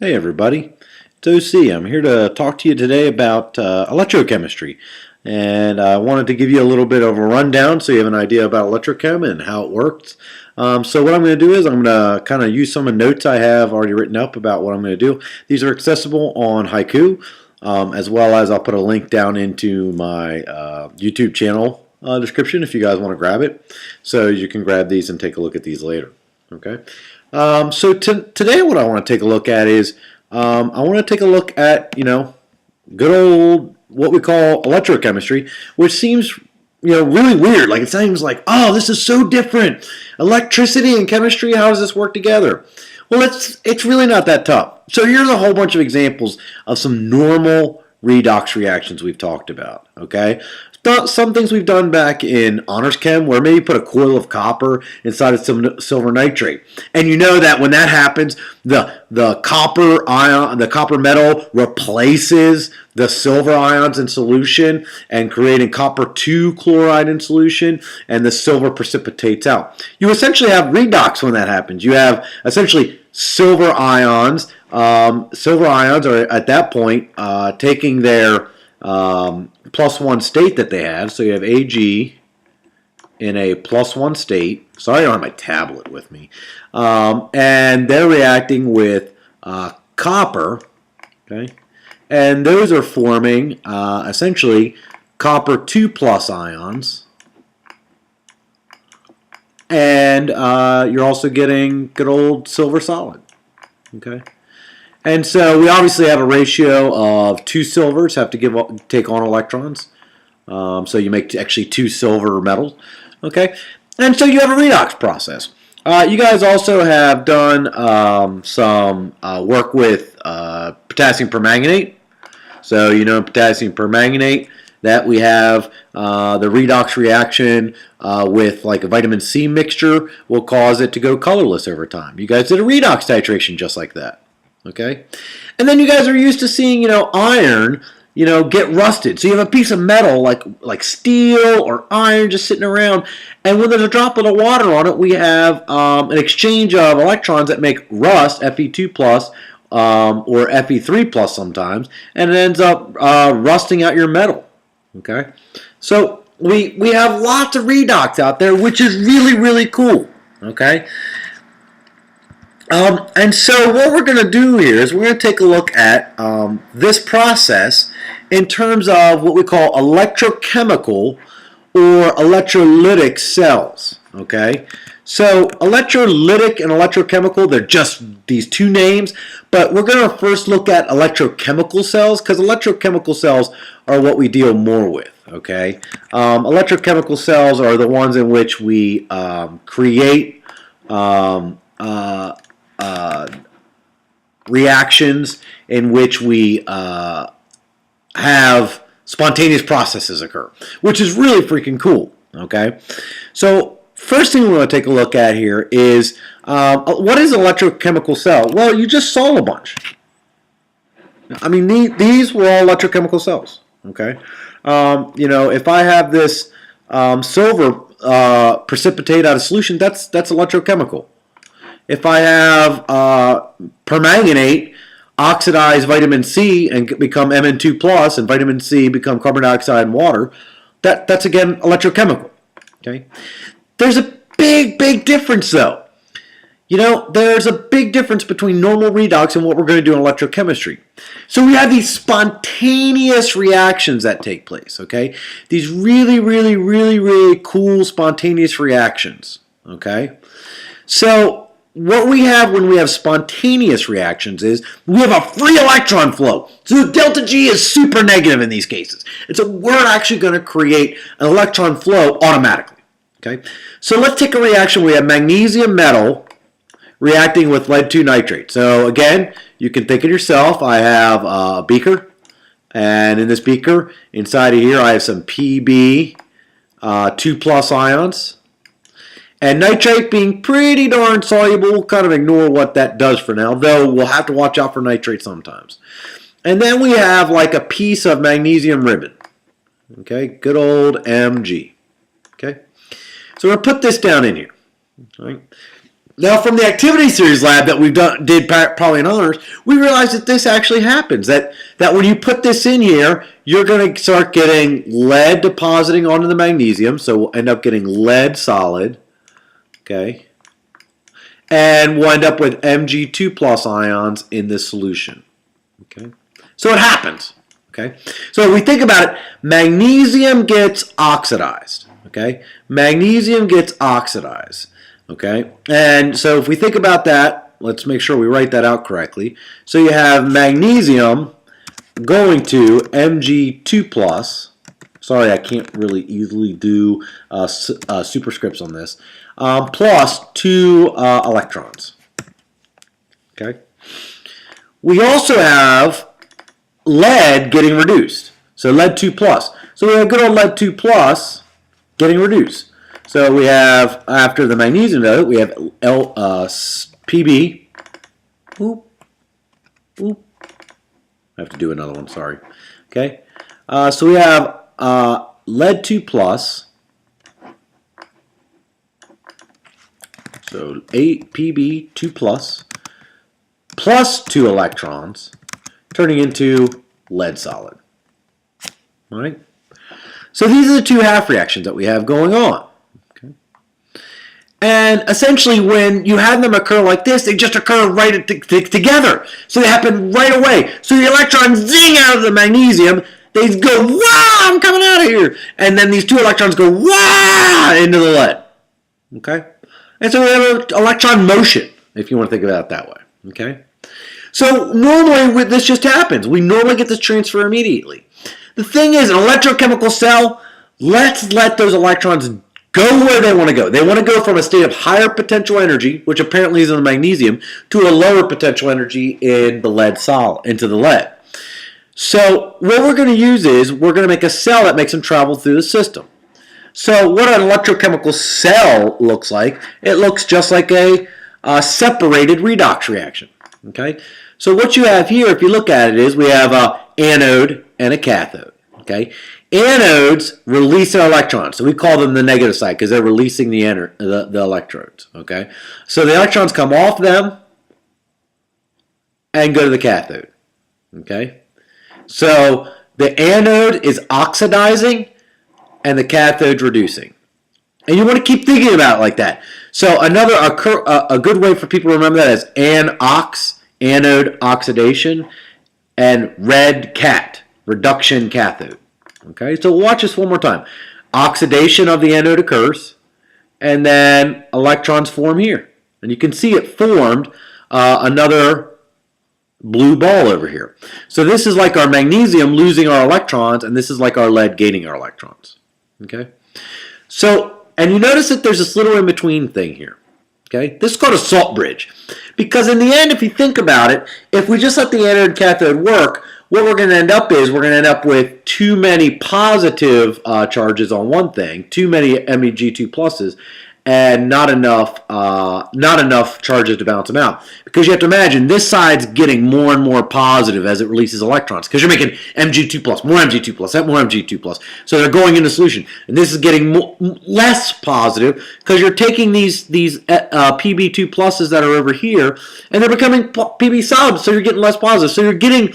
Hey everybody, it's OC. I'm here to talk to you today about electrochemistry, and I wanted to give you a little bit of a rundown so you have an idea about electrochem and how it works. So what I'm going to do is I'm going to kind of use some of the notes I have already written up about what I'm going to do. These are accessible on Haiku, as well as I'll put a link down into my YouTube channel description if you guys want to grab it, so you can grab these and take a look at these later. Okay. So today what I want to take a look at is I want to take a look at, good old what we call electrochemistry, which seems, really weird. Like it seems like, oh, this is so different. Electricity and chemistry, how does this work together? Well, it's really not that tough. So here's a whole bunch of examples of some normal redox reactions we've talked about, okay? Some things we've done back in honors chem where maybe put a coil of copper inside of some silver nitrate. And you know that when that happens, the copper metal replaces the silver ions in solution and creating copper 2 chloride in solution, and the silver precipitates out. You essentially have redox when that happens. You have essentially silver ions. Silver ions are at that point taking their +1 state that they have. So you have Ag in a +1 state. Sorry, I don't have my tablet with me. And they're reacting with copper, okay? And those are forming essentially copper 2+ ions. And you're also getting good old silver solid, okay? And so we obviously have a ratio of 2 silvers have to take on electrons. So you make actually 2 silver metals. Okay, and so you have a redox process. You guys also have done some work with potassium permanganate. So you know potassium permanganate that we have the redox reaction with like a vitamin C mixture will cause it to go colorless over time. You guys did a redox titration just like that. Okay, and then you guys are used to seeing, iron, get rusted. So you have a piece of metal like steel or iron just sitting around, and when there's a drop of the water on it, we have an exchange of electrons that make rust, Fe2+, or Fe3+ sometimes, and it ends up rusting out your metal. Okay, so we have lots of redox out there, which is really, really cool. Okay. And so what we're going to do here is we're going to take a look at this process in terms of what we call electrochemical or electrolytic cells. Okay, so electrolytic and electrochemical, they're just these two names, but we're going to first look at electrochemical cells because electrochemical cells are what we deal more with. Okay, electrochemical cells are the ones in which we create reactions in which we have spontaneous processes occur, which is really freaking cool. Okay, so first thing we want to take a look at here is what is an electrochemical cell? Well, you just saw a bunch. I mean, these were all electrochemical cells. Okay, if I have this silver precipitate out of solution, that's electrochemical. If I have permanganate oxidize vitamin C and become Mn2+, and vitamin C become carbon dioxide and water, that's again electrochemical. Okay, there's a big difference though. There's a big difference between normal redox and what we're going to do in electrochemistry. So we have these spontaneous reactions that take place. Okay, these really cool spontaneous reactions. Okay, so what we have when we have spontaneous reactions is we have a free electron flow. So delta G is super negative in these cases. And so we're actually going to create an electron flow automatically. Okay, so let's take a reaction. We have magnesium metal reacting with lead 2 nitrate. So again, you can think of yourself. I have a beaker, and in this beaker, inside of here, I have some Pb 2+ ions. And nitrate being pretty darn soluble, we'll kind of ignore what that does for now, though we'll have to watch out for nitrate sometimes. And then we have like a piece of magnesium ribbon. Okay, good old Mg. Okay, so we're going to put this down in here. All right. Now, from the activity series lab that did probably in others, we realized that this actually happens. That when you put this in here, you're going to start getting lead depositing onto the magnesium, so we'll end up getting lead solid, okay, and we'll end up with Mg2 plus ions in this solution, okay. So it happens, okay. So if we think about it, magnesium gets oxidized, okay. Magnesium gets oxidized. Okay, and so if we think about that, let's make sure we write that out correctly. So you have magnesium going to Mg2 plus. Sorry, I can't really easily do superscripts on this. Plus 2 electrons. Okay. We also have lead getting reduced. So lead 2 plus. So we have good old lead 2 plus getting reduced. So we have, after the magnesium node, we have Pb. Oop. Oop. I have to do another one, sorry. Okay. So we have lead 2 plus. So 8 Pb 2 plus 2 electrons, turning into lead solid. All right. So these are the two half reactions that we have going on. And essentially, when you have them occur like this, they just occur right together. So they happen right away. So the electrons zing out of the magnesium. They go, wow, I'm coming out of here. And then these 2 electrons go, wow, into the lead. Okay? And so we have an electron motion, if you want to think about it that way. Okay? So normally, this just happens. We normally get this transfer immediately. The thing is, an electrochemical cell, let's let those electrons go where they want to go. They want to go from a state of higher potential energy, which apparently is in the magnesium, to a lower potential energy in the lead solid, into the lead. So what we're going to use is we're going to make a cell that makes them travel through the system. So what an electrochemical cell looks like, it looks just like a separated redox reaction. Okay. So what you have here, if you look at it, is we have an anode and a cathode. Okay. Anodes release their electrons, so we call them the negative side because they're releasing the electrodes. Okay, so the electrons come off them and go to the cathode. Okay, so the anode is oxidizing and the cathode's reducing, and you want to keep thinking about it like that. So a good way for people to remember that is anox, anode oxidation, and red cat, reduction cathode. Okay, so watch this one more time. Oxidation of the anode occurs, and then electrons form here. And you can see it formed another blue ball over here. So this is like our magnesium losing our electrons, and this is like our lead gaining our electrons. Okay, so, and you notice that there's this little in-between thing here. Okay, this is called a salt bridge. Because in the end, if you think about it, if we just let the anode and cathode work, what we're going to end up is we're going to end up with too many positive charges on one thing, too many Meg2 pluses, and not enough charges to balance them out. Because you have to imagine this side's getting more and more positive as it releases electrons. Because you're making Mg2 plus, more Mg2 plus, more Mg2 plus. So they're going into solution. And this is getting less positive because you're taking these Pb2 pluses that are over here and they're becoming Pb subs, so you're getting less positive. So you're getting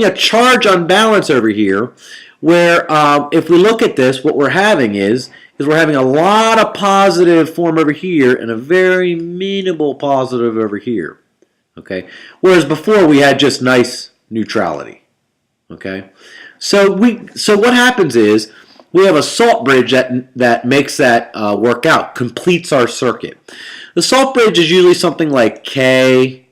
a charge unbalance over here where if we look at this, what we're having is we're having a lot of positive form over here and a very minimal positive over here. Okay, whereas before we had just nice neutrality. Okay, so what happens is we have a salt bridge that makes that work out, completes our circuit. The salt bridge is usually something like KNO3.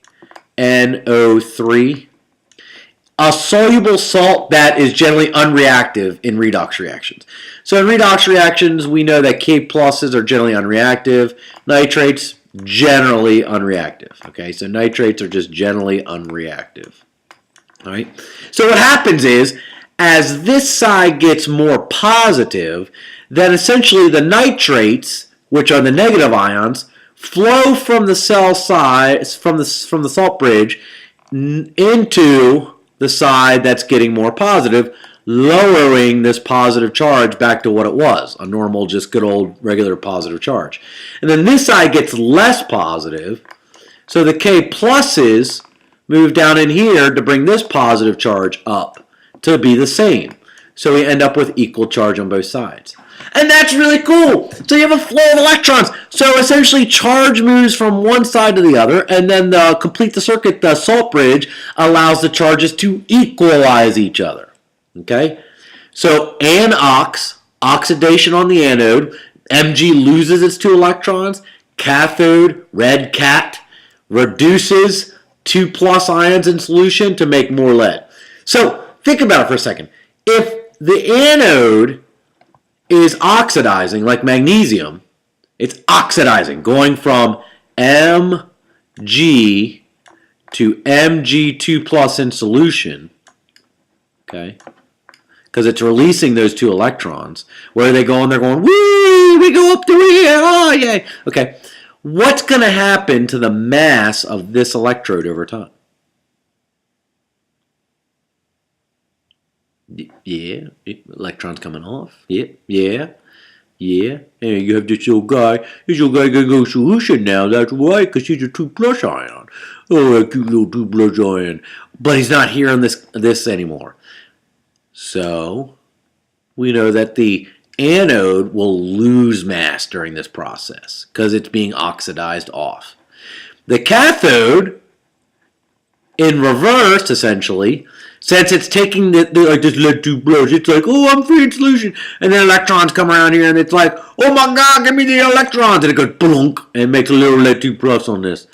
A soluble salt that is generally unreactive in redox reactions. So in redox reactions, we know that K pluses are generally unreactive. Nitrates, generally unreactive. Okay, so nitrates are just generally unreactive. All right. So what happens is, as this side gets more positive, then essentially the nitrates, which are the negative ions, flow from the cell side, from the salt bridge, into the side that's getting more positive, lowering this positive charge back to what it was, a normal, just good old regular positive charge. And then this side gets less positive, so the K pluses move down in here to bring this positive charge up to be the same. So we end up with equal charge on both sides. And that's really cool. So you have a flow of electrons. So essentially charge moves from one side to the other, and then to complete the circuit, the salt bridge allows the charges to equalize each other. Okay? So anox, oxidation on the anode, Mg loses its 2 electrons, cathode, red cat, reduces 2 plus ions in solution to make more lead. So think about it for a second. If the anode is oxidizing, like magnesium, it's oxidizing, going from Mg to Mg2 plus in solution, okay? Because it's releasing those 2 electrons. Where are they going? They're going, woo, we go up to here, oh, yay. Okay, what's going to happen to the mass of this electrode over time? Yeah, electrons coming off. Yeah. And you have this little guy. This little guy gonna go solution now. That's right, because he's a 2 plus ion. Oh, that cute little 2 plus ion. But he's not here on this anymore. So we know that the anode will lose mass during this process because it's being oxidized off. The cathode, in reverse, essentially, since it's taking like this lead 2 plus, it's like, oh, I'm free in solution. And then electrons come around here and it's like, oh my God, give me the electrons. And it goes blunk and makes a little lead 2 plus on this.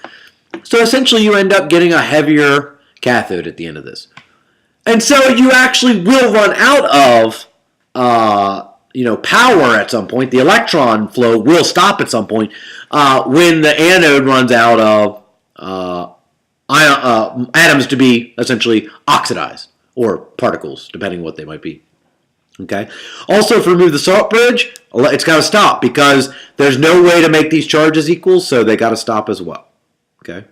So essentially you end up getting a heavier cathode at the end of this. And so you actually will run out of power at some point. The electron flow will stop at some point when the anode runs out of atoms to be essentially oxidized, or particles, depending on what they might be. Okay. Also, to remove the salt bridge, it's got to stop because there's no way to make these charges equal, so they got to stop as well. Okay.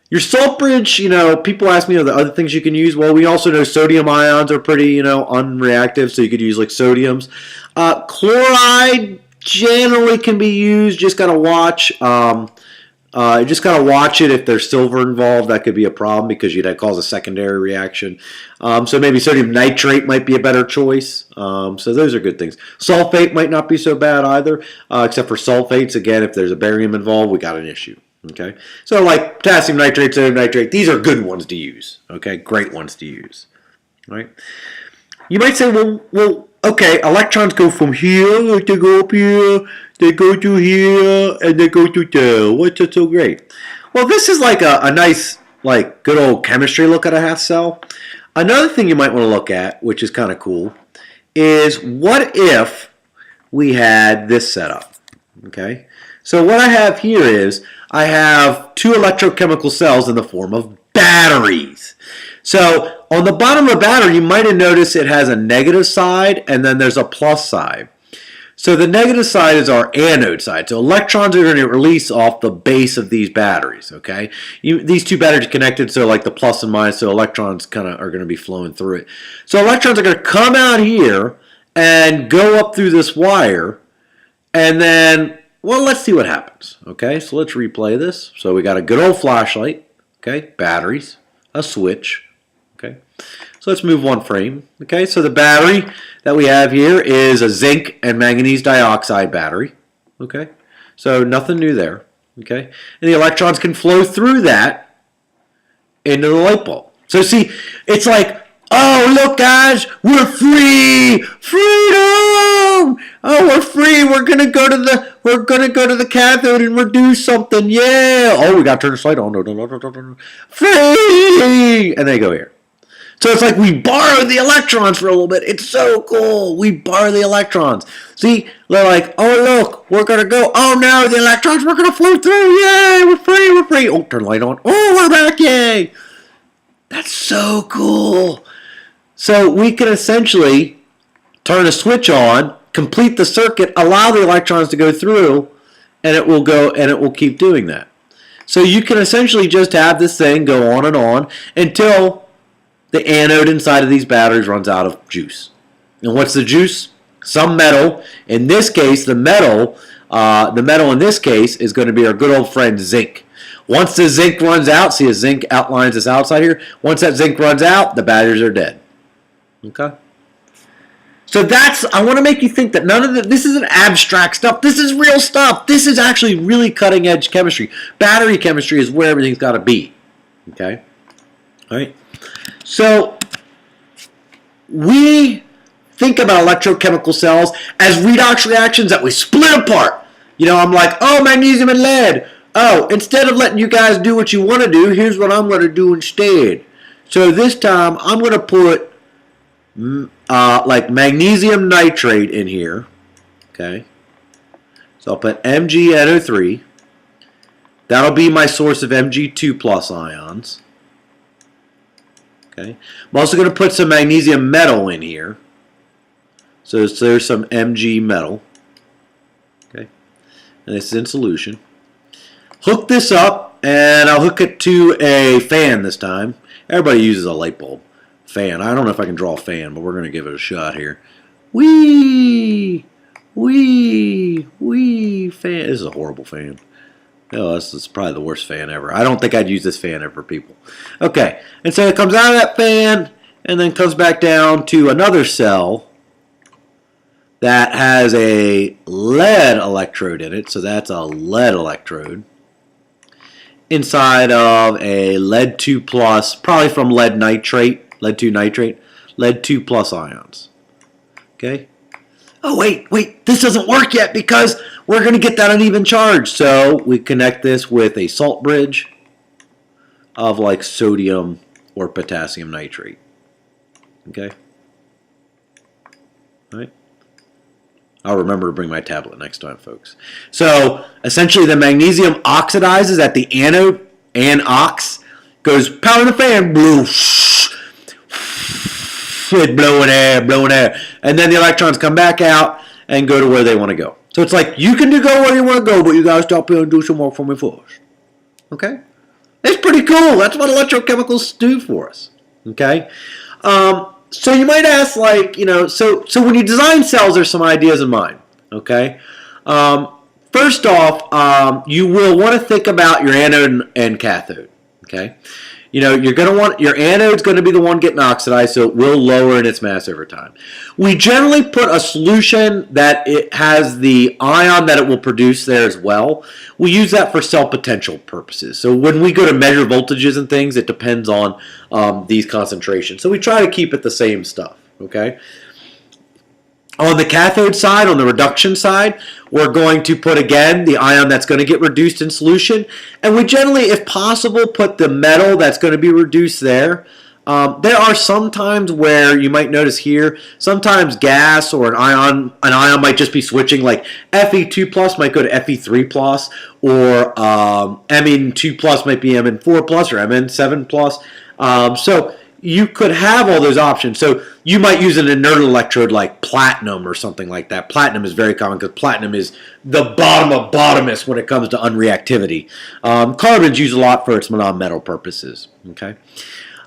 Your salt bridge, people ask me, are there other things you can use? Well, we also know sodium ions are pretty, unreactive, so you could use like sodiums. Chloride generally can be used. Just got to watch. You just got to watch it. If there's silver involved, that could be a problem because that cause a secondary reaction. So maybe sodium nitrate might be a better choice. So those are good things. Sulfate might not be so bad either, except for sulfates. Again, if there's a barium involved, we got an issue. Okay, so like potassium nitrate, sodium nitrate, these are good ones to use. Okay, great ones to use. All right. You might say, well, okay, electrons go from here, they go up here, they go to here, and they go to there. What's so great? Well, this is like a nice, like good old chemistry look at a half cell. Another thing you might want to look at, which is kind of cool, is what if we had this setup? Okay, so what I have here is I have 2 electrochemical cells in the form of batteries. So on the bottom of the battery, you might have noticed it has a negative side and then there's a plus side. So the negative side is our anode side. So electrons are going to release off the base of these batteries. Okay, these 2 batteries are connected, so like the plus and minus, so electrons kind of are going to be flowing through it. So electrons are going to come out here and go up through this wire, and then, well, let's see what happens. Okay, so let's replay this. So we got a good old flashlight. Okay, batteries, a switch. Okay, so let's move one frame. Okay, so the battery that we have here is a zinc and manganese dioxide battery. Okay, so nothing new there. Okay, and the electrons can flow through that into the light bulb. So see, it's like, oh, look, guys, we're free, freedom. Oh, we're free. We're gonna go to the cathode and reduce something. Yeah. Oh, we gotta turn this light on. No. Free. And they go here. So it's like we borrow the electrons for a little bit. It's so cool. We borrow the electrons. See, they're like, oh, look, we're going to go. Oh, no, the electrons, we're going to flow through. Yay, we're free. Oh, turn the light on. Oh, we're back. Yay. That's so cool. So we can essentially turn a switch on, complete the circuit, allow the electrons to go through, and it will go, and it will keep doing that. So you can essentially just have this thing go on and on until the anode inside of these batteries runs out of juice. And what's the juice? Some metal. In this case, the metal in this case is going to be our good old friend zinc. Once the zinc runs out, see a zinc outlines this outside here. Once that zinc runs out, the batteries are dead. Okay? So I want to make you think that none of this isn't abstract stuff. This is real stuff. This is actually really cutting edge chemistry. Battery chemistry is where everything's got to be. Okay? All right? So we think about electrochemical cells as redox reactions that we split apart. You know, I'm like, oh, magnesium and lead. Oh, instead of letting you guys do what you want to do, here's what I'm going to do instead. So this time, I'm going to put like magnesium nitrate in here. Okay. So I'll put MgNO3. That'll be my source of Mg2 plus ions. Okay. I'm also going to put some magnesium metal in here. So there's some Mg metal. Okay. And this is in solution. Hook this up, and I'll hook it to a fan this time. Everybody uses a light bulb. Fan. I don't know if I can draw a fan, but we're going to give it a shot here. Whee! Whee! Whee! Fan. This is a horrible fan. Oh, this is probably the worst fan ever. I don't think I'd use this fan ever, people. Okay. And so it comes out of that fan, and then comes back down to another cell that has a lead electrode in it. So that's a lead electrode. Inside of a lead 2 plus, probably from lead nitrate, lead 2 nitrate, lead 2 plus ions. Okay? Oh, wait, this doesn't work yet because we're going to get that uneven charge. So we connect this with a salt bridge of like sodium or potassium nitrate. Okay? All right? I'll remember to bring my tablet next time, folks. So, essentially, the magnesium oxidizes at the anode, and ox goes power in the fan, blue, blowing air, and then the electrons come back out and go to where they want to go. So it's like, you can go where you want to go, but you got to stop here and do some work for me first. Okay? It's pretty cool. That's what electrochemicals do for us. Okay? So you might ask, like, you know, so when you design cells, there's some ideas in mind, okay? First off, you will want to think about your anode and cathode, okay? You know, you're going to want, your anode's going to be the one getting oxidized, so it will lower in its mass over time. We generally put a solution that it has the ion that it will produce there as well. We use that for cell potential purposes. So when we go to measure voltages and things, it depends on these concentrations. So we try to keep it the same stuff, okay? On the cathode side, on the reduction side, we're going to put, again, the ion that's going to get reduced in solution. And we generally, if possible, put the metal that's going to be reduced there. There are some times where you might notice here, sometimes gas or an ion might just be switching, like Fe2 plus might go to Fe3 plus, or Mn2 plus might be Mn4 plus, or Mn7 plus. So you could have all those options. So you might use an inert electrode like platinum or something like that. Platinum is very common because platinum is the bottom of bottomest when it comes to unreactivity. Carbon's used a lot for its non-metal purposes. Okay.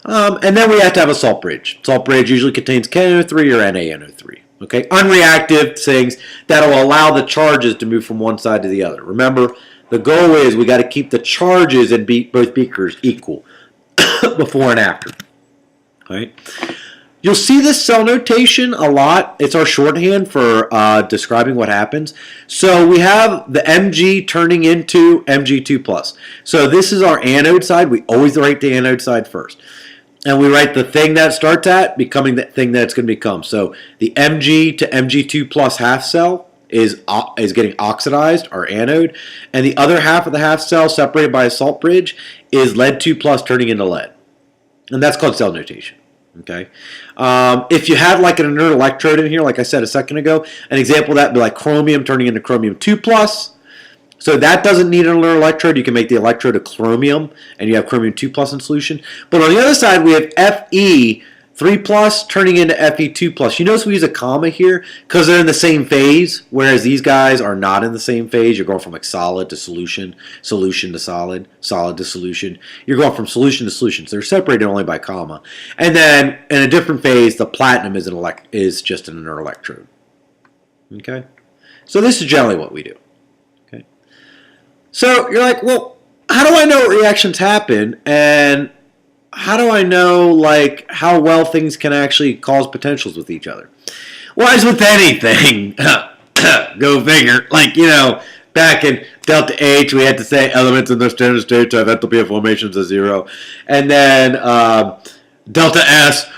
And then we have to have a salt bridge. Salt bridge usually contains KNO3 or NaNO3. Okay, unreactive things that will allow the charges to move from one side to the other. Remember, the goal is we got to keep the charges in both beakers equal before and after. All right. You'll see this cell notation a lot. It's our shorthand for describing what happens. So we have the Mg turning into Mg2+. So this is our anode side. We always write the anode side first. And we write the thing that starts at becoming the thing that it's going to become. So the Mg to Mg2+ half cell is getting oxidized, our anode. And the other half of the half cell, separated by a salt bridge, is lead 2+ turning into lead. And that's called cell notation. Okay. If you had like an inert electrode in here, like I said a second ago, an example of that would be like chromium turning into chromium 2+. So that doesn't need an inert electrode. You can make the electrode a chromium, and you have chromium 2+ in solution. But on the other side, we have Fe 3 plus turning into Fe2 plus. You notice we use a comma here because they're in the same phase, whereas these guys are not in the same phase. You're going from like solid to solution, solution to solid, solid to solution. You're going from solution to solution. So they're separated only by comma. And then in a different phase, the platinum is just an inner electrode. Okay? So this is generally what we do. Okay? So you're like, well, how do I know what reactions happen, and how do I know like how well things can actually cause potentials with each other? Well, as with anything, go figure. Like, you know, back in delta H, we had to say elements in their standard state have enthalpy of formations of 0, and then delta S,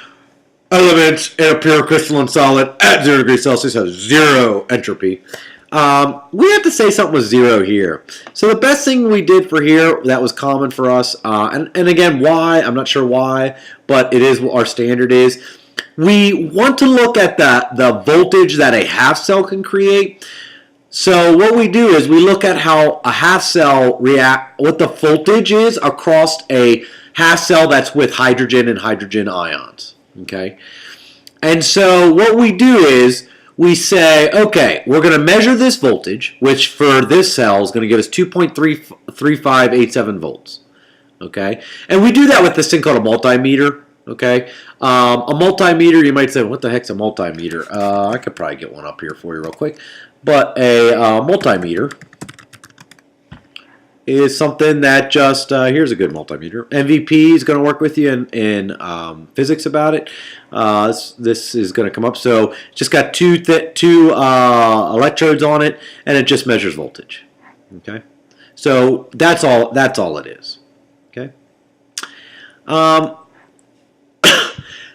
elements in a pure crystalline solid at 0 degrees Celsius have 0 entropy. We have to say something was 0 here. So the best thing we did for here that was common for us, and again, why, I'm not sure why, but it is what our standard is. We want to look at the voltage that a half cell can create. So what we do is we look at how a half cell react, what the voltage is across a half cell that's with hydrogen and hydrogen ions. Okay? And so what we do is we say, okay, we're going to measure this voltage, which for this cell is going to give us 2.3587 volts. Okay? And we do that with this thing called a multimeter. Okay? A multimeter, you might say, what the heck's a multimeter? I could probably get one up here for you real quick. But a multimeter is something that just, here's a good multimeter. MVP is going to work with you in physics about it. This is going to come up. So just got two electrodes on it, and it just measures voltage. Okay, so that's all it is. Okay.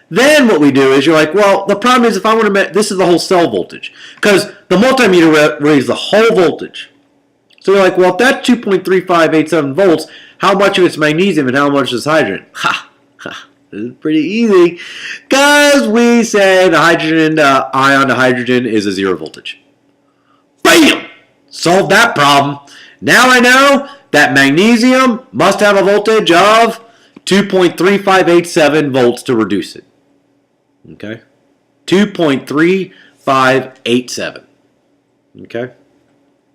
Then what we do is you're like, well, the problem is if I want to this is the whole cell voltage, because the multimeter reads the whole voltage. So you're like, well, if that's 2.3587 volts, how much of it's magnesium and how much is hydrogen? Ha! This is pretty easy, because we say the hydrogen ion to hydrogen is a 0 voltage. Bam! Solved that problem. Now I know that magnesium must have a voltage of 2.3587 volts to reduce it. Okay? 2.3587. Okay?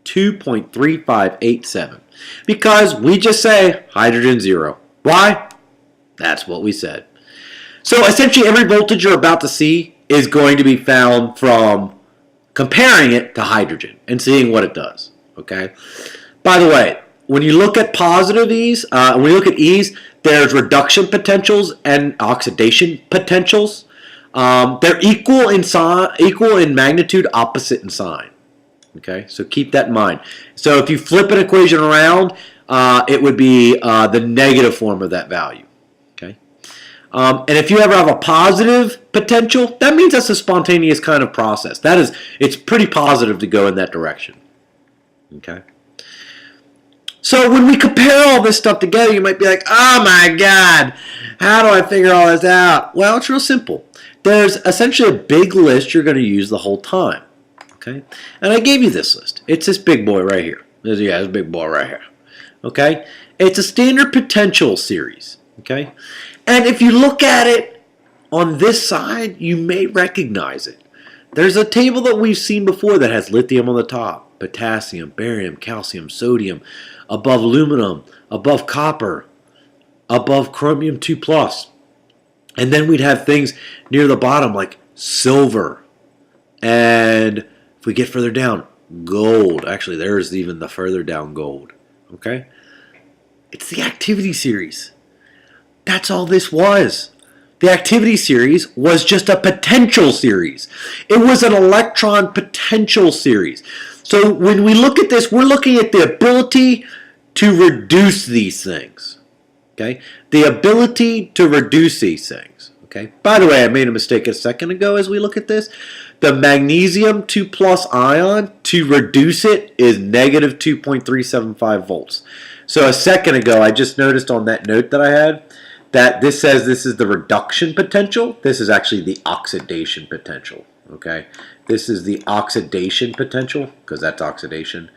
2.3587. Because we just say hydrogen 0. Why? That's what we said. So essentially every voltage you're about to see is going to be found from comparing it to hydrogen and seeing what it does. Okay? By the way, when you look at positive E's, when you look at E's, there's reduction potentials and oxidation potentials. They're equal in magnitude, opposite in sign. Okay, so keep that in mind. So if you flip an equation around, it would be the negative form of that value. Okay, and if you ever have a positive potential, that means that's a spontaneous kind of process. It's pretty positive to go in that direction. Okay. So when we compare all this stuff together, you might be like, oh my God, how do I figure all this out? Well, it's real simple. There's essentially a big list you're going to use the whole time. Okay? And I gave you this list. It's this big boy right here. This big boy right here. Okay? It's a standard potential series. Okay? And if you look at it on this side, you may recognize it. There's a table that we've seen before that has lithium on the top, potassium, barium, calcium, sodium, above aluminum, above copper, above chromium 2+. And then we'd have things near the bottom like silver. And if we get further down, gold. Actually, there's even the further down gold. Okay? It's the activity series. That's all this was. The activity series was just a potential series. It was an electron potential series. So when we look at this, we're looking at the ability to reduce these things. Okay? The ability to reduce these things. Okay? By the way, I made a mistake a second ago as we look at this. The magnesium 2+ ion, to reduce it, is negative 2.375 volts. So a second ago, I just noticed on that note that I had that this says this is the reduction potential. This is actually the oxidation potential. Okay? This is the oxidation potential, because that's oxidation.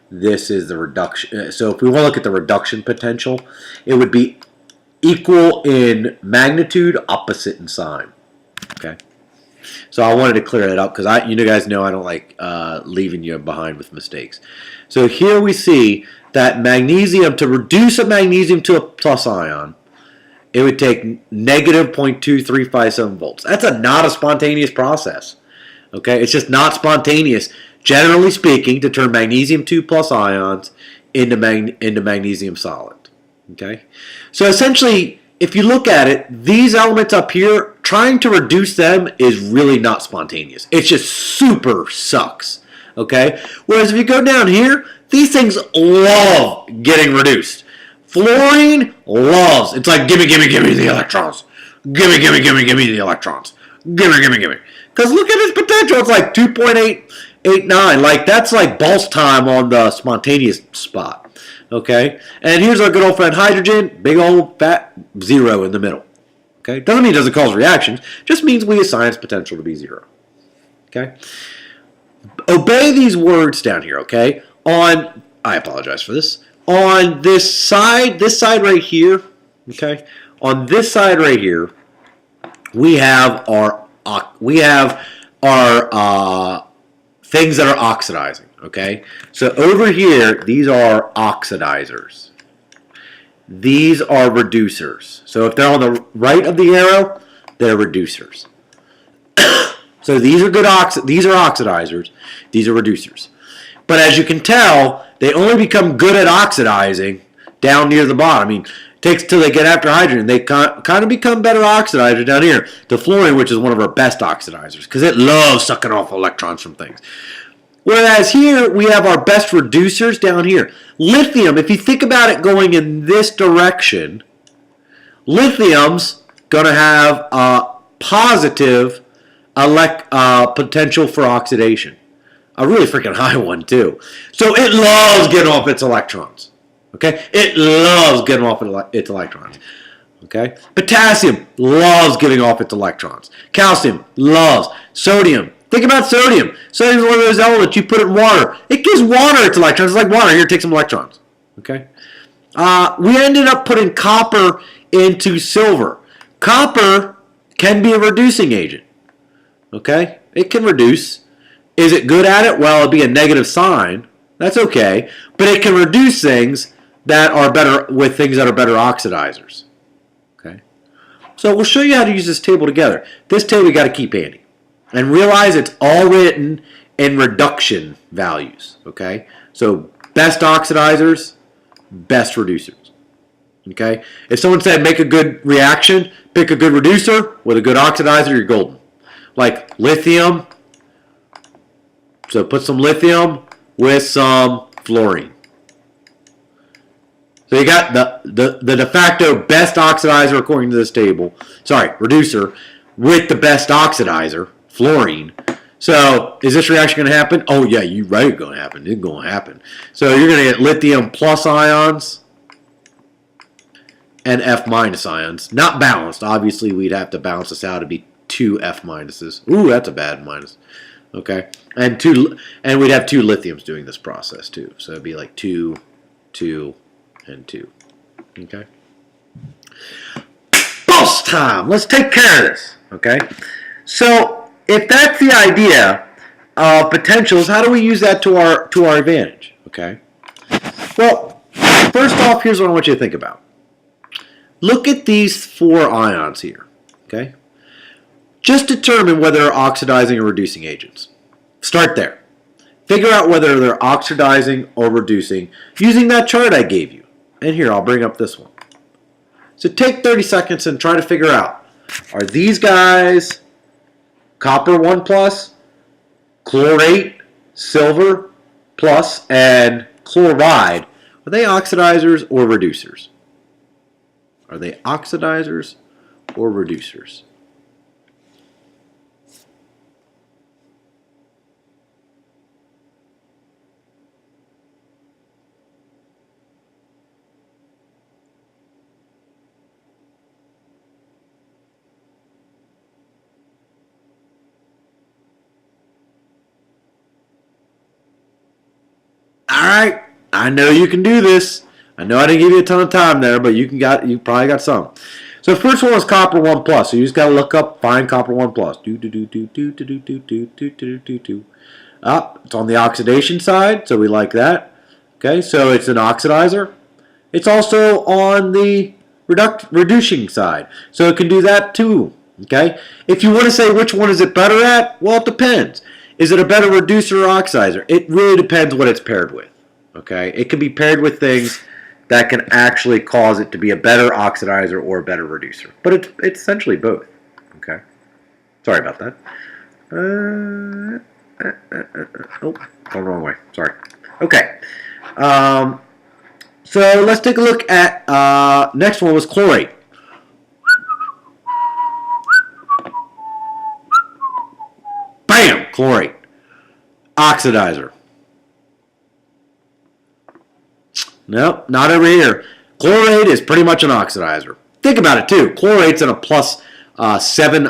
This is the reduction. So if we want to look at the reduction potential, it would be equal in magnitude, opposite in sign. Okay. So I wanted to clear that up because you guys know I don't like leaving you behind with mistakes. So here we see that magnesium, to reduce a magnesium to a plus ion, it would take negative 0.2357 volts. That's not a spontaneous process. Okay, it's just not spontaneous, generally speaking, to turn magnesium 2 plus ions into magnesium solid. Okay, so essentially, if you look at it, these elements up here, trying to reduce them is really not spontaneous. It just super sucks. Okay, whereas if you go down here, these things love getting reduced. Fluorine loves. It's like gimme the electrons. Gimme the electrons. Gimme. Because look at its potential. It's like 2.889. Like that's like boss time on the spontaneous spot. Okay, and here's our good old friend hydrogen, big old fat 0 in the middle. Okay, doesn't mean it doesn't cause reactions, just means we assign its potential to be 0. Okay, obey these words down here. Okay, I apologize for this. On this side right here. Okay, on this side right here, we have our things that are oxidizing. Okay, so over here, these are oxidizers. These are reducers. So if they're on the right of the arrow, they're reducers. So these are these are oxidizers. These are reducers. But as you can tell, they only become good at oxidizing down near the bottom. I mean, it takes till they get after hydrogen. They kind of become better oxidizers down here. To fluorine, which is one of our best oxidizers, because it loves sucking off electrons from things. Whereas here, we have our best reducers down here. Lithium, if you think about it going in this direction, lithium's going to have a positive potential for oxidation. A really freaking high one, too. So it loves getting off its electrons. Okay? It loves getting off its electrons. Okay? Potassium loves getting off its electrons. Calcium loves. Sodium. Think about sodium. Sodium is one of those elements you put it in water. It gives water its electrons. It's like water. Here, take some electrons. Okay? We ended up putting copper into silver. Copper can be a reducing agent. Okay? It can reduce. Is it good at it? Well, it'd be a negative sign. That's okay. But it can reduce things that are better with things that are better oxidizers. Okay? So we'll show you how to use this table together. This table you got to keep handy. And realize it's all written in reduction values. Okay? So best oxidizers, best reducers. Okay? If someone said make a good reaction, pick a good reducer with a good oxidizer, you're golden. Like lithium. So put some lithium with some fluorine. So you got the de facto best oxidizer according to this table. Sorry, reducer with the best oxidizer, fluorine. So is this reaction going to happen? Oh yeah, you're right. It's going to happen. It's going to happen. So you're going to get lithium plus ions and F minus ions. Not balanced. Obviously, we'd have to balance this out to be 2 F minuses. Ooh, that's a bad minus. Okay, and we'd have 2 lithiums doing this process too. So it'd be like 2, 2, and 2. Okay. Boss time. Let's take care of this. Okay. So if that's the idea of potentials, how do we use that to our advantage? Okay. Well, first off, here's what I want you to think about. Look at these 4 ions here. Okay. Just determine whether they're oxidizing or reducing agents. Start there. Figure out whether they're oxidizing or reducing using that chart I gave you. And here, I'll bring up this one. So take 30 seconds and try to figure out, are these guys copper 1 plus, chlorate, silver plus, and chloride, are they oxidizers or reducers? Are they oxidizers or reducers? Alright, I know you can do this. I know I didn't give you a ton of time there, but you probably got some. So first one was copper 1 plus. So you just got to look up, find copper 1 plus. It's on the oxidation side, so we like that. Okay, so it's an oxidizer. It's also on the reducing side, so it can do that too. Okay, if you want to say which one is it better at, well, it depends. Is it a better reducer or oxidizer? It really depends what it's paired with. Okay, it can be paired with things that can actually cause it to be a better oxidizer or a better reducer, but it's essentially both. Okay, sorry about that. Oh, gone the wrong way. Sorry. Okay. So let's take a look at next one was chlorate. Bam! Chlorate. Oxidizer. Nope, not over here. Chlorate is pretty much an oxidizer. Think about it too. Chlorate's in a plus 7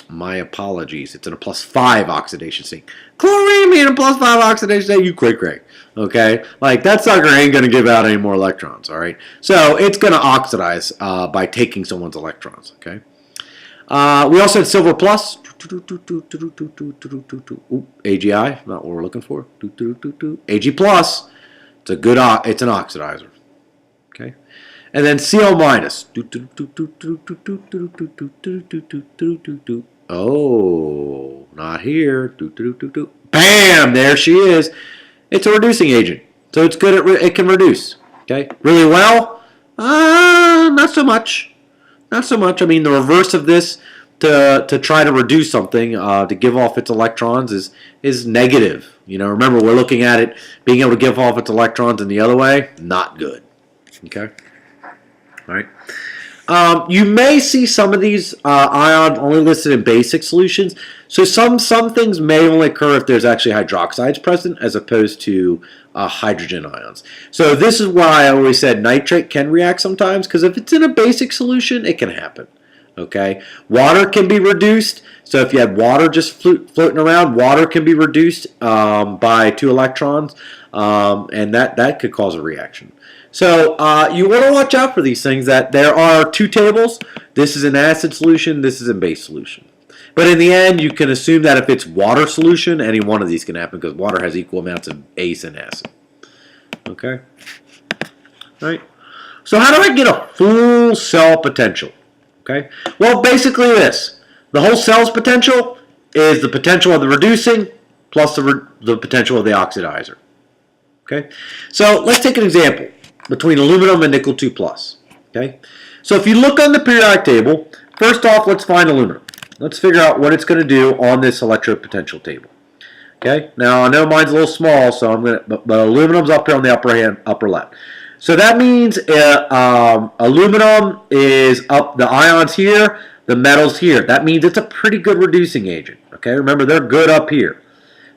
my apologies. It's in a plus 5 oxidation state. Chlorine being a plus 5 oxidation state, you cray. Okay? Like, that sucker ain't going to give out any more electrons, all right? So, it's going to oxidize by taking someone's electrons, okay? We also had silver plus. AGI, not what we're looking for. AG plus. It's a good, it's an oxidizer, okay? And then Cl minus. Oh, not here. Bam! There she is. It's a reducing agent, so it's good at it can reduce. Okay, really well. Not so much. Not so much. I mean, the reverse of this to try to reduce something to give off its electrons is negative. You know, remember we're looking at it being able to give off its electrons in the other way. Not good. Okay. All right. You may see some of these ions only listed in basic solutions. So some things may only occur if there's actually hydroxides present as opposed to hydrogen ions. So this is why I always said nitrate can react sometimes, because if it's in a basic solution, it can happen. Okay. Water can be reduced. So if you had water just floating around, water can be reduced by 2 electrons, and that could cause a reaction. So you want to watch out for these things, that there are 2 tables. This is an acid solution, this is a base solution. But in the end, you can assume that if it's water solution, any one of these can happen because water has equal amounts of base and acid. Okay? All right. So how do I get a full cell potential? Okay? Well, basically this. The whole cell's potential is the potential of the reducing plus the potential of the oxidizer. Okay? So let's take an example between aluminum and nickel 2 plus. Okay? So if you look on the periodic table, first off, let's find aluminum. Let's figure out what it's going to do on this electropotential table. Okay? Now I know mine's a little small, so but aluminum's up here on the upper left. So that means aluminum is up, the ions here, the metals here. That means it's a pretty good reducing agent. Okay? Remember, they're good up here.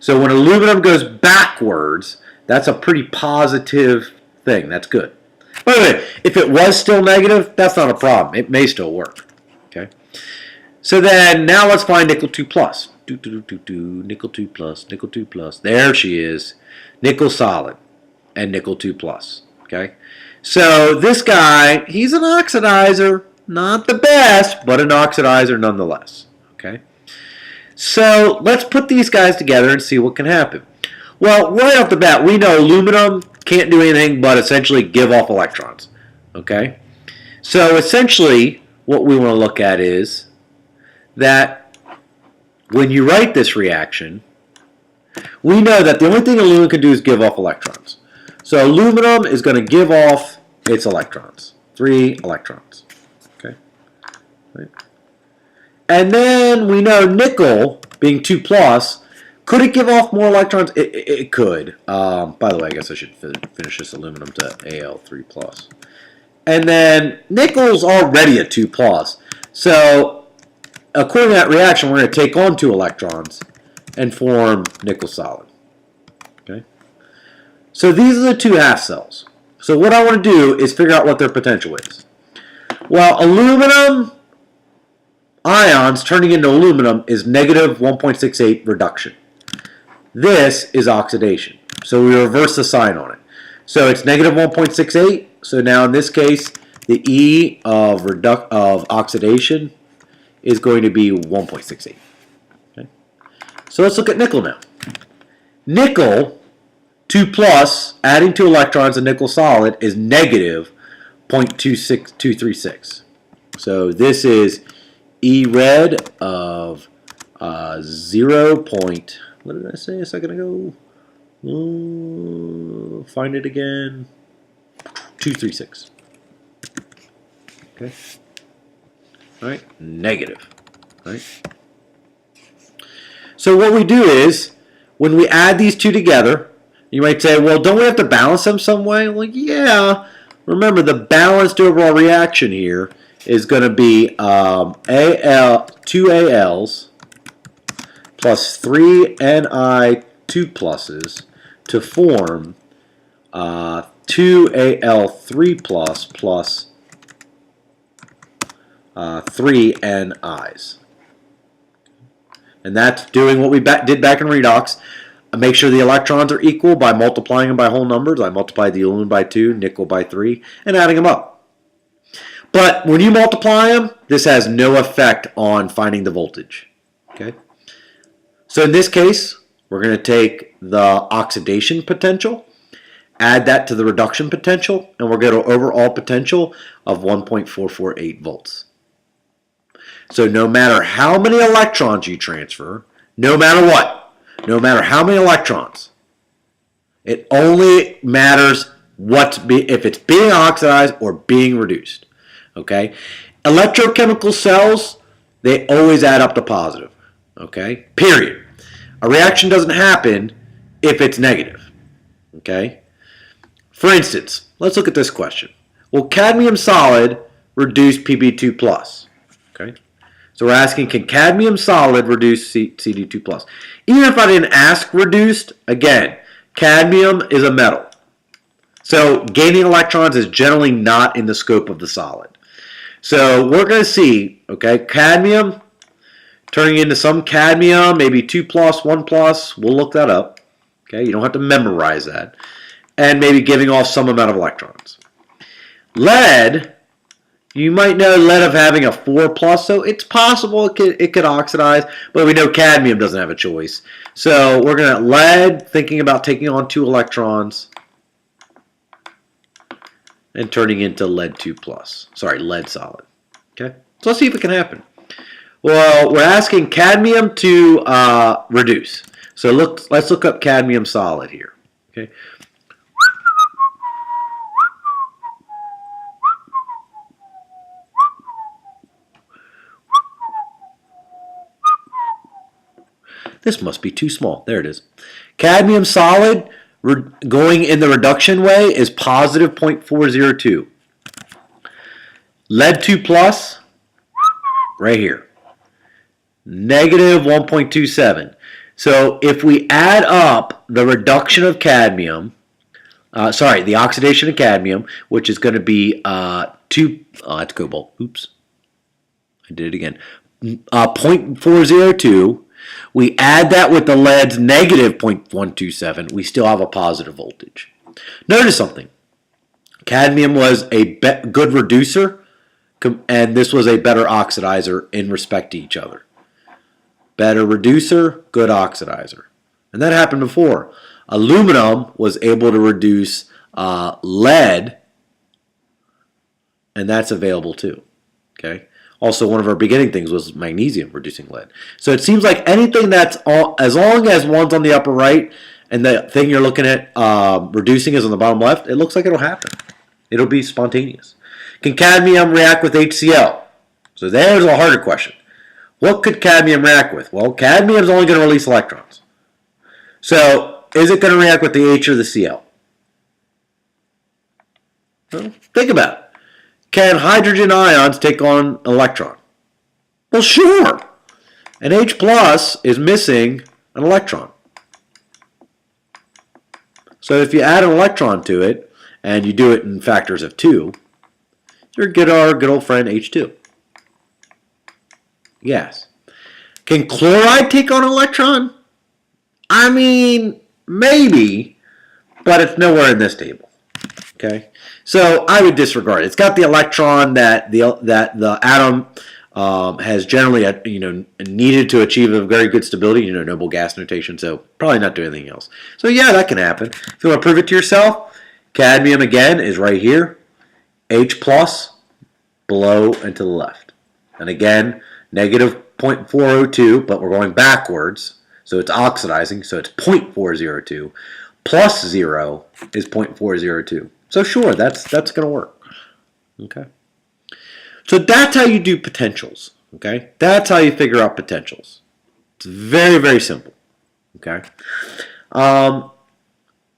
So when aluminum goes backwards, that's a pretty positive thing. That's good. By the way, if it was still negative, that's not a problem. It may still work. Okay. So then now let's find nickel 2 plus. Nickel 2 plus, nickel 2 plus. There she is. Nickel solid and nickel 2 plus. Okay. So this guy, he's an oxidizer. Not the best, but an oxidizer nonetheless. Okay. So let's put these guys together and see what can happen. Well, right off the bat, we know aluminum can't do anything but essentially give off electrons. Okay? So essentially, what we want to look at is that when you write this reaction, we know that the only thing aluminum can do is give off electrons. So aluminum is going to give off its electrons. 3 electrons. Okay? Right. And then we know nickel, being 2 plus, could it give off more electrons? It could. By the way, I guess I should finish this aluminum to Al3 plus. And then nickel's already a 2 plus. So according to that reaction, we're going to take on 2 electrons and form nickel solid. Okay. So these are the 2 half cells. So what I want to do is figure out what their potential is. Well, aluminum ions turning into aluminum is negative 1.68 reduction. This is oxidation. So we reverse the sign on it. So it's negative 1.68. So now in this case, the E of oxidation is going to be 1.68. Okay? So let's look at nickel now. Nickel, 2 plus, adding 2 electrons in nickel solid is negative 0.236. So this is E red of 0. What did I say a second ago? Find it again. 236. Okay. All right. Negative. All right. So what we do is, when we add these two together, you might say, well, don't we have to balance them some way? Well, yeah. Remember, the balanced overall reaction here is going to be 2 ALs plus 3 Ni 2 pluses to form 2 Al3 plus 3 Nis. And that's doing what we did back in Redox. Make sure the electrons are equal by multiplying them by whole numbers. I multiplied the aluminum by 2, nickel by 3, and adding them up. But when you multiply them, this has no effect on finding the voltage. Okay? So in this case, we're going to take the oxidation potential, add that to the reduction potential, and we'll get an overall potential of 1.448 volts. So no matter how many electrons you transfer, no matter what, no matter how many electrons, it only matters if it's being oxidized or being reduced. Okay? Electrochemical cells, they always add up to positive. Okay? Period. A reaction doesn't happen if it's negative. Okay? For instance, let's look at this question. Will cadmium solid reduce Pb2 plus? Okay? So we're asking, can cadmium solid reduce Cd2 plus? Even if I didn't ask reduced, again, cadmium is a metal. So gaining electrons is generally not in the scope of the solid. So we're going to see, okay, cadmium turning into some cadmium, maybe 2 plus, 1 plus. We'll look that up. Okay, you don't have to memorize that. And maybe giving off some amount of electrons. Lead, you might know lead of having a 4 plus, so it's possible it could oxidize, but we know cadmium doesn't have a choice. So we're going to lead, thinking about taking on 2 electrons and turning into lead 2 plus. Sorry, lead solid. Okay, so let's see if it can happen. Well, we're asking cadmium to reduce. So let's look up cadmium solid here. Okay. This must be too small. There it is. Cadmium solid going in the reduction way is positive 0.402. Lead 2 plus, right here, negative 1.27. So if we add up the reduction of cadmium, the oxidation of cadmium, which is going to be that's cobalt. Oops. I did it again. 0.402. We add that with the lead's negative 0.127, we still have a positive voltage. Notice something. Cadmium was a good reducer, and this was a better oxidizer in respect to each other. Better reducer, good oxidizer. And that happened before. Aluminum was able to reduce lead, and that's available too. Okay. Also, one of our beginning things was magnesium reducing lead. So it seems like anything that's as long as one's on the upper right and the thing you're looking at reducing is on the bottom left, it looks like it'll happen. It'll be spontaneous. Can cadmium react with HCl? So there's a harder question. What could cadmium react with? Well, cadmium is only going to release electrons. So is it going to react with the H or the Cl? Well, think about it. Can hydrogen ions take on an electron? Well, sure. An H plus is missing an electron. So if you add an electron to it, and you do it in factors of 2, you get our good old friend H2. Yes. Can chloride take on an electron? I mean, maybe, but it's nowhere in this table. Okay? So I would disregard it. It's got the electron that the atom has generally needed to achieve a very good stability, noble gas notation. So probably not doing anything else. So yeah, that can happen. If you want to prove it to yourself, cadmium again is right here, H plus below and to the left, and again negative 0.402, but we're going backwards, so it's oxidizing, so it's 0.402 plus 0 is 0.402. So sure, that's going to work. Okay. So that's how you do potentials. Okay. That's how you figure out potentials. It's very, very simple. Okay.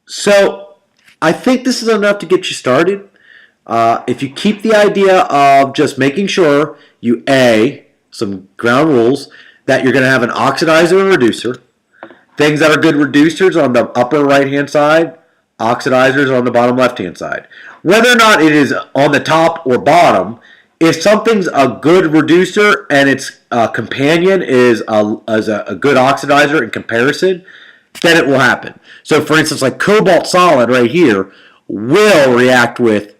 So I think this is enough to get you started. If you keep the idea of just making sure you some ground rules that you're going to have an oxidizer and reducer. Things that are good reducers on the upper right-hand side, oxidizers on the bottom left-hand side. Whether or not it is on the top or bottom, if something's a good reducer and its companion is a good oxidizer in comparison, then it will happen. So for instance, like cobalt solid right here will react with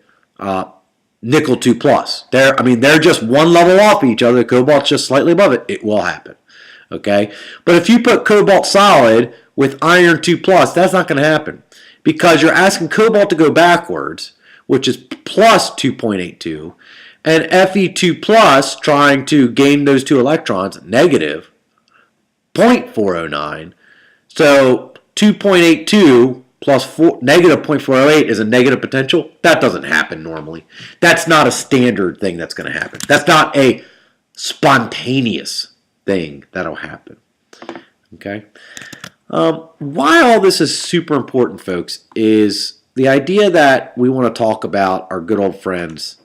nickel 2 plus. They're just one level off each other. Cobalt's just slightly above it. It will happen. Okay, but if you put cobalt solid with iron 2 plus, that's not going to happen because you're asking cobalt to go backwards, which is plus 2.82, and Fe2 plus trying to gain those two electrons, negative 0.409. So 2.82 plus negative 0.408 is a negative potential. That doesn't happen normally. That's not a standard thing that's going to happen. That's not a spontaneous thing that'll happen. Okay. Why all this is super important, folks, is the idea that we want to talk about our good old friends,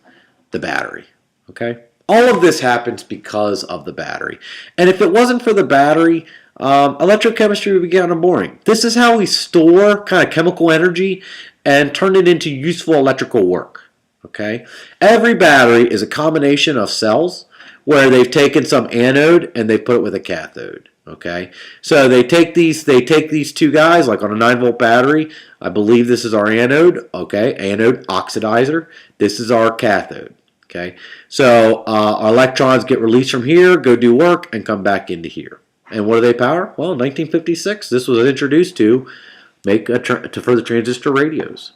the battery. Okay. All of this happens because of the battery. And if it wasn't for the battery, electrochemistry would be kind of boring. This is how we store kind of chemical energy and turn it into useful electrical work. Okay. Every battery is a combination of cells where they've taken some anode and they put it with a cathode. Okay, so they take these two guys, like on a 9-volt battery. I believe this is our anode. Okay, anode oxidizer. This is our cathode. Okay, so our electrons get released from here, go do work, and come back into here. And what do they power? Well, in 1956, this was introduced to make for the transistor radios.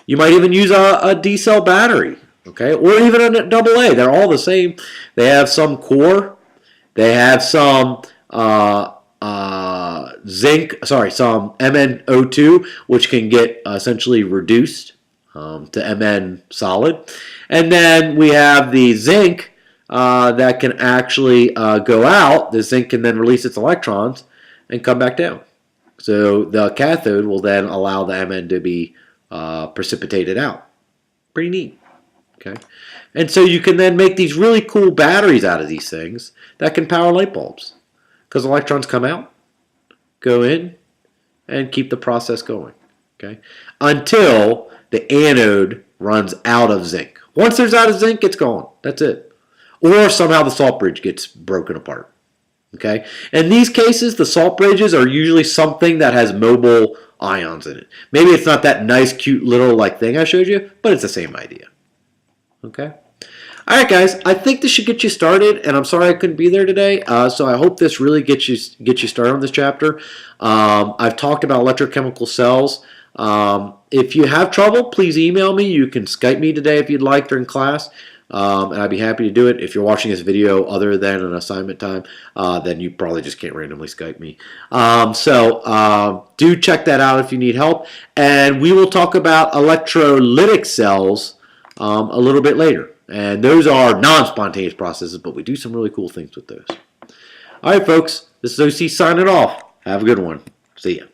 You might even use a D-cell battery. Okay, or even a AA. They're all the same. They have some core. They have some zinc. Sorry, some MnO2, which can get essentially reduced to Mn solid. And then we have the zinc that can actually go out. The zinc can then release its electrons and come back down. So the cathode will then allow the Mn to be precipitated out. Pretty neat. Okay, and so you can then make these really cool batteries out of these things that can power light bulbs because electrons come out, go in, and keep the process going. Okay, until the anode runs out of zinc. Once there's out of zinc, it's gone. That's it. Or somehow the salt bridge gets broken apart. Okay, in these cases, the salt bridges are usually something that has mobile ions in it. Maybe it's not that nice, cute little thing I showed you, but it's the same idea. Okay. All right, guys. I think this should get you started, and I'm sorry I couldn't be there today. So I hope this really gets you started on this chapter. I've talked about electrochemical cells. If you have trouble, please email me. You can Skype me today if you'd like during class, and I'd be happy to do it. If you're watching this video other than an assignment time, then you probably just can't randomly Skype me. So do check that out if you need help, and we will talk about electrolytic cells a little bit later. And those are non-spontaneous processes, but we do some really cool things with those. All right, folks, this is OC signing off. Have a good one. See ya.